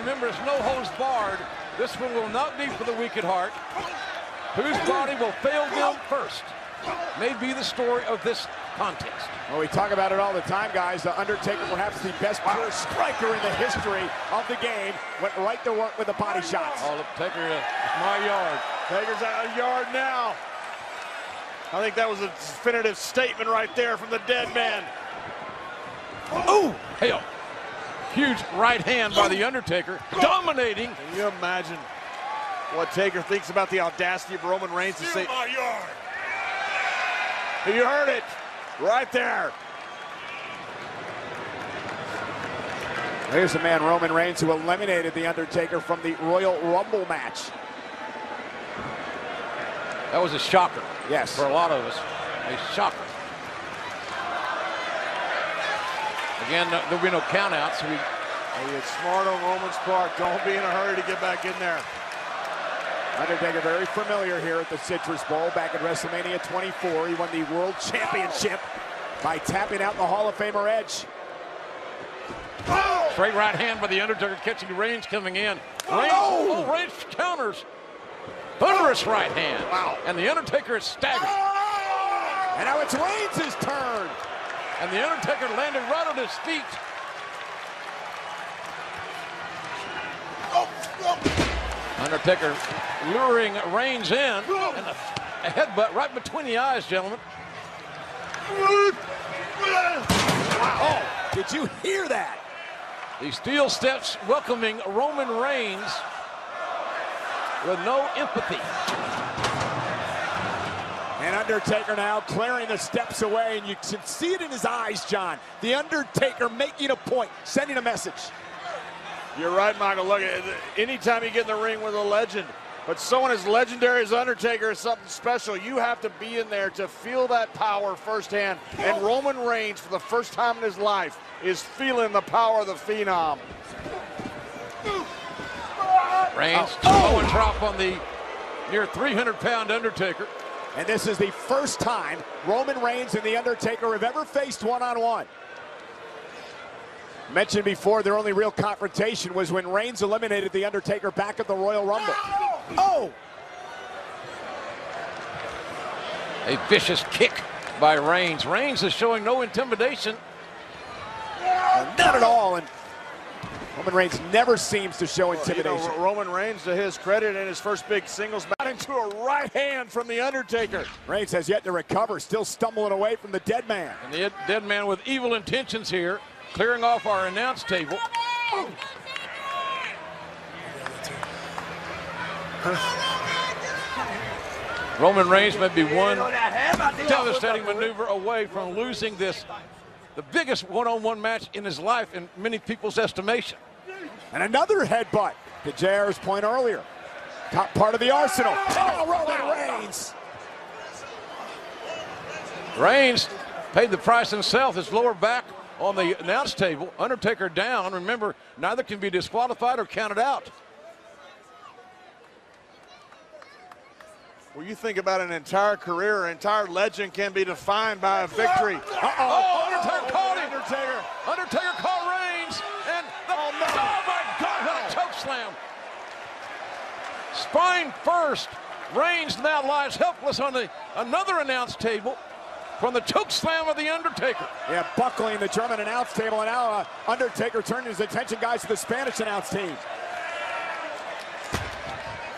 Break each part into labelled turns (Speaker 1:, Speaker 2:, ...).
Speaker 1: remember, it's no holds barred. This one will not be for the weak at heart. Whose body will fail them first may be the story of this contest.
Speaker 2: Well, we talk about it all the time, guys. The Undertaker, perhaps the best pure striker in the history of the game, went right to work with the body shots.
Speaker 1: Oh, look, Taker, it's my yard.
Speaker 3: Taker's out of yard now. I think that was a definitive statement right there from the dead man.
Speaker 1: Oh, hell. Huge right hand by the Undertaker, dominating.
Speaker 3: Can you imagine what Taker thinks about the audacity of Roman Reigns to say,
Speaker 4: my yard.
Speaker 3: You heard it right there.
Speaker 2: Here's the man, Roman Reigns, who eliminated the Undertaker from the Royal Rumble match.
Speaker 1: That was a shocker.
Speaker 2: Yes.
Speaker 1: For a lot of us, a shocker. Again, there'll be no countouts.
Speaker 3: It's smart on Roman's part. Don't be in a hurry to get back in there.
Speaker 2: Undertaker very familiar here at the Citrus Bowl. Back at WrestleMania 24, he won the World Championship by tapping out the Hall of Famer Edge.
Speaker 1: Straight right hand by the Undertaker, catching Reigns coming in. Reigns counters. Thunderous right hand.
Speaker 2: Wow.
Speaker 1: And the Undertaker is staggered.
Speaker 2: And now it's Reigns' turn.
Speaker 1: And the Undertaker landed right on his feet. Undertaker luring Reigns in, and a headbutt right between the eyes, gentlemen.
Speaker 2: Wow. Oh, did you hear that?
Speaker 1: The steel steps welcoming Roman Reigns with no empathy.
Speaker 2: And Undertaker now clearing the steps away, and you can see it in his eyes, John. The Undertaker making a point, sending a message.
Speaker 3: You're right, Michael. Look, anytime you get in the ring with a legend, but someone as legendary as Undertaker is something special. You have to be in there to feel that power firsthand. And Roman Reigns, for the first time in his life, is feeling the power of the Phenom.
Speaker 1: Reigns, low and drop on the near 300-pound Undertaker.
Speaker 2: And this is the first time Roman Reigns and The Undertaker have ever faced one-on-one. Mentioned before, their only real confrontation was when Reigns eliminated The Undertaker back at the Royal Rumble. Oh!
Speaker 1: A vicious kick by Reigns. Reigns is showing no intimidation.
Speaker 2: Not at all. And Roman Reigns never seems to show intimidation.
Speaker 3: You know, Roman Reigns, to his credit, in his first big singles match, into a right hand from The Undertaker.
Speaker 2: Reigns has yet to recover, still stumbling away from the dead man.
Speaker 1: And the dead man with evil intentions here, clearing off our announce table. Roman Reigns may be one devastating maneuver away from losing this, the biggest one-on-one match in his life in many people's estimation.
Speaker 2: And another headbutt to JR's point earlier. Top part of the arsenal. Oh, Roman Reigns.
Speaker 1: Reigns paid the price himself, his lower back on the announce table. Undertaker down. Remember, neither can be disqualified or counted out.
Speaker 3: Well, you think about an entire career, an entire legend can be defined by a victory.
Speaker 1: Oh, Undertaker caught him. Undertaker caught Reigns, and oh my God, what a choke slam. Spine first. Reigns now lies helpless on another announce table from the choke slam of the Undertaker.
Speaker 2: Yeah, buckling the German announce table, and now Undertaker turning his attention, guys, to the Spanish announce team.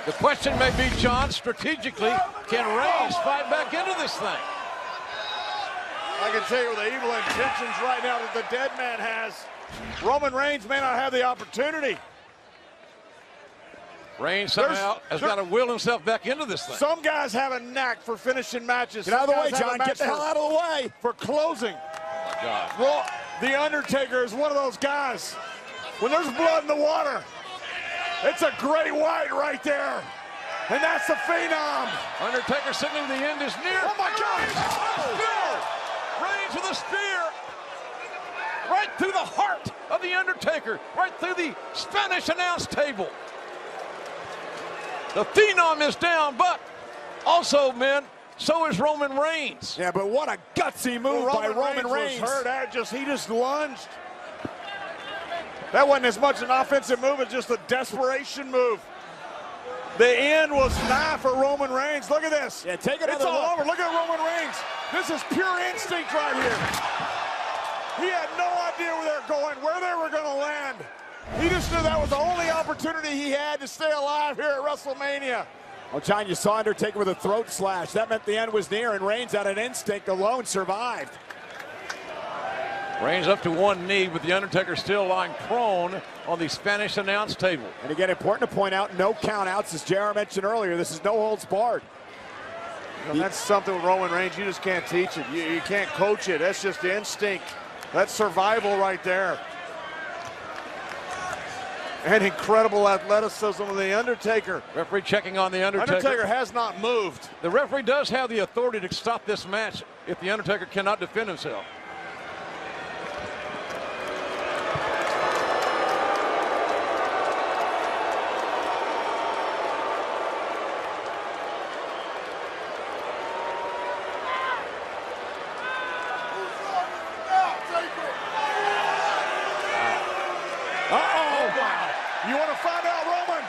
Speaker 1: The question may be, John, strategically, can Reigns fight back into this thing?
Speaker 3: I can tell you, with the evil intentions right now that the dead man has, Roman Reigns may not have the opportunity.
Speaker 1: Reigns somehow has got to will himself back into this thing.
Speaker 3: Some guys have a knack for finishing matches.
Speaker 2: Get out of the way, John. Get the hell out of the way.
Speaker 3: For closing.
Speaker 1: Oh, my God.
Speaker 3: The Undertaker is one of those guys. When there's blood in the water, it's a great white right there. And that's the Phenom.
Speaker 1: Undertaker signaling the end is near.
Speaker 3: Oh, my God.
Speaker 1: Reigns with a spear. Right through the heart of the Undertaker. Right through the Spanish announce table. The Phenom is down, but also, men, so is Roman Reigns.
Speaker 2: Yeah, but what a gutsy move by Roman Reigns.
Speaker 3: Was hurt. He just lunged. That wasn't as much an offensive move as just a desperation move. The end was nigh for Roman Reigns. Look at this.
Speaker 2: Yeah, take it.
Speaker 3: It's all over. Look at Roman Reigns. This is pure instinct right here. He had no idea where they're going, where they were going to land. He just knew that was the only opportunity he had to stay alive here at WrestleMania.
Speaker 2: Well, John, you saw Undertaker with a throat slash. That meant the end was near, and Reigns, out of instinct alone, survived.
Speaker 1: Reigns up to one knee, with the Undertaker still lying prone on the Spanish announce table.
Speaker 2: And again, important to point out, no countouts, as JR mentioned earlier. This is no holds barred.
Speaker 3: You know, that's something with Roman Reigns, you just can't teach it. You can't coach it. That's just instinct. That's survival right there. And incredible athleticism of the Undertaker.
Speaker 1: Referee checking on the Undertaker.
Speaker 3: Undertaker has not moved.
Speaker 1: The referee does have the authority to stop this match if the Undertaker cannot defend himself.
Speaker 3: You want to find out, Roman?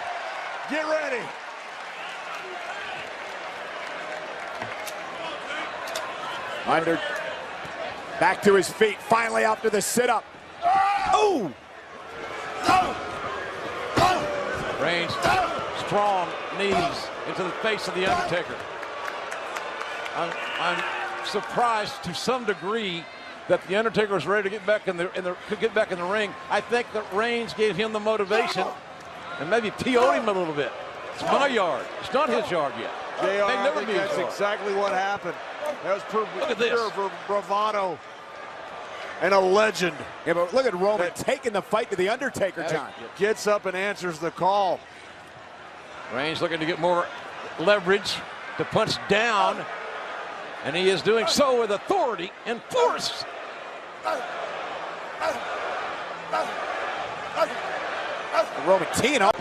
Speaker 3: Get ready.
Speaker 2: Back to his feet, finally after the sit-up. Oh!
Speaker 1: Reigns, strong knees into the face of the Undertaker. I'm surprised to some degree that the Undertaker was ready to get back in the ring. I think that Reigns gave him the motivation and maybe PO'd him a little bit. It's my yard. It's not his yard yet.
Speaker 3: JR, I think that's exactly what happened. That was pure bravado and a legend.
Speaker 2: Yeah, but look at Roman taking the fight to the Undertaker, John.
Speaker 3: Gets up and answers the call.
Speaker 1: Reigns looking to get more leverage to punch down, and he is doing so with authority and force.
Speaker 2: Roman teeing up.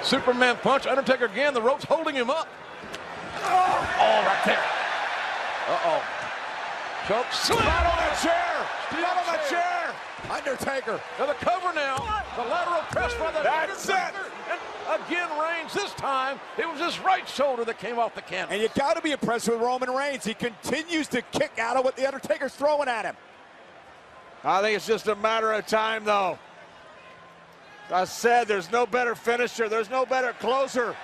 Speaker 1: Superman punch. Undertaker again. The rope's holding him up. Oh, right there. Uh-oh. Choke.
Speaker 3: Not on the chair. Not on the chair.
Speaker 2: Undertaker.
Speaker 1: Now the cover now. The lateral press by the
Speaker 3: That's it.
Speaker 1: And again, Reigns. This time, it was his right shoulder that came off the canvas.
Speaker 2: And you got to be impressed with Roman Reigns. He continues to kick out of what the Undertaker's throwing at him.
Speaker 3: I think it's just a matter of time, though. I said there's no better finisher, there's no better closer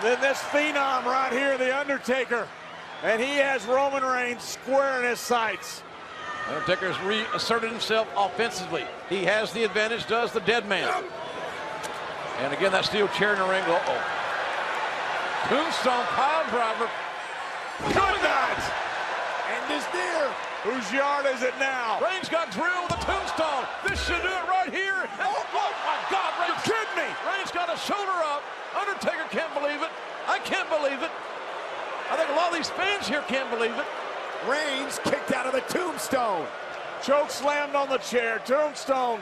Speaker 3: than this phenom right here, the Undertaker. And he has Roman Reigns square in his sights.
Speaker 1: Undertaker's reasserted himself offensively. He has the advantage, does the dead man. And again, that steel chair in the ring. Uh-oh. Tombstone pile driver.
Speaker 3: Good night.
Speaker 2: End is near.
Speaker 3: Whose yard is it now?
Speaker 1: Reigns got drilled with a tombstone. This should do it right here. Oh my God, Reigns.
Speaker 3: You're kidding me.
Speaker 1: Reigns got a shoulder up. Undertaker can't believe it. I can't believe it. I think a lot of these fans here can't believe it.
Speaker 2: Reigns kicked out of the tombstone.
Speaker 3: Choke slammed on the chair, tombstone.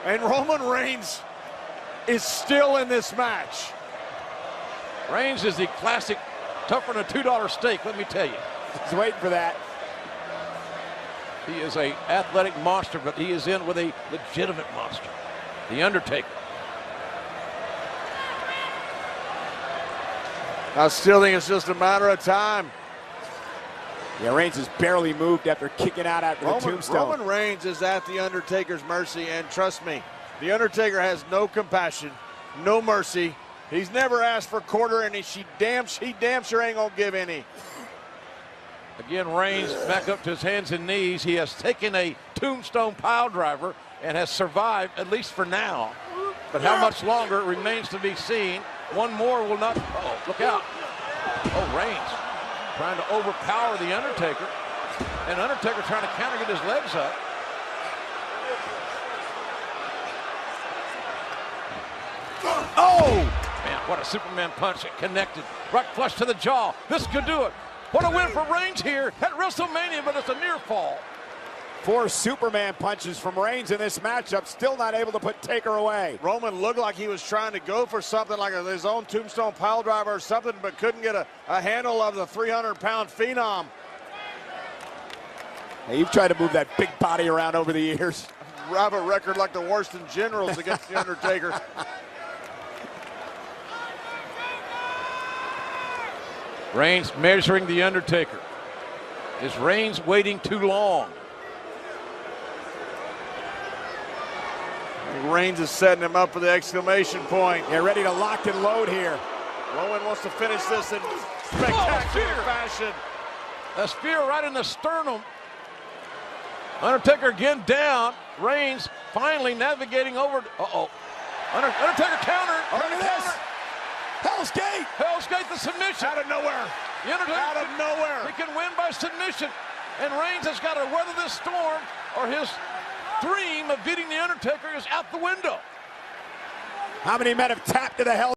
Speaker 3: And Roman Reigns is still in this match.
Speaker 1: Reigns is the classic tougher than a $2 steak, let me tell you.
Speaker 2: He's waiting for that.
Speaker 1: He is an athletic monster, but he is in with a legitimate monster, the Undertaker.
Speaker 3: I still think it's just a matter of time.
Speaker 2: Yeah, Reigns has barely moved after kicking out after the tombstone.
Speaker 3: Roman Reigns is at the Undertaker's mercy, and trust me, the Undertaker has no compassion, no mercy. He's never asked for a quarter, and he damn sure ain't gonna give any.
Speaker 1: Again, Reigns back up to his hands and knees. He has taken a tombstone pile driver and has survived, at least for now. But how much longer remains to be seen. One more will not. Oh, look out. Oh, Reigns trying to overpower the Undertaker. And Undertaker trying to counter, get his legs up.
Speaker 2: Oh!
Speaker 1: Man, what a Superman punch. It connected. Right flush to the jaw. This could do it. What a win for Reigns here at WrestleMania, but it's a near fall.
Speaker 2: 4 Superman punches from Reigns in this matchup, still not able to put Taker away.
Speaker 3: Roman looked like he was trying to go for something like his own tombstone pile driver or something, but couldn't get a handle of the 300-pound phenom.
Speaker 2: Hey, you've tried to move that big body around over the years.
Speaker 3: have a record like the worst in generals against the Undertaker.
Speaker 1: Reigns measuring the Undertaker. Is Reigns waiting too long?
Speaker 3: Reigns is setting him up for the exclamation point.
Speaker 2: They're ready to lock and load here.
Speaker 3: Rowan wants to finish this in spectacular fashion.
Speaker 1: A spear right in the sternum. Undertaker again down. Reigns finally navigating over. Uh-oh. Undertaker counter.
Speaker 2: Look at this. Hell's Gate.
Speaker 1: Hell's Gate, the submission.
Speaker 3: Out of nowhere.
Speaker 1: The Undertaker,
Speaker 3: Out of nowhere.
Speaker 1: he can win by submission. And Reigns has got to weather this storm, or his dream of beating the Undertaker is out the window.
Speaker 2: How many men have tapped to the Hell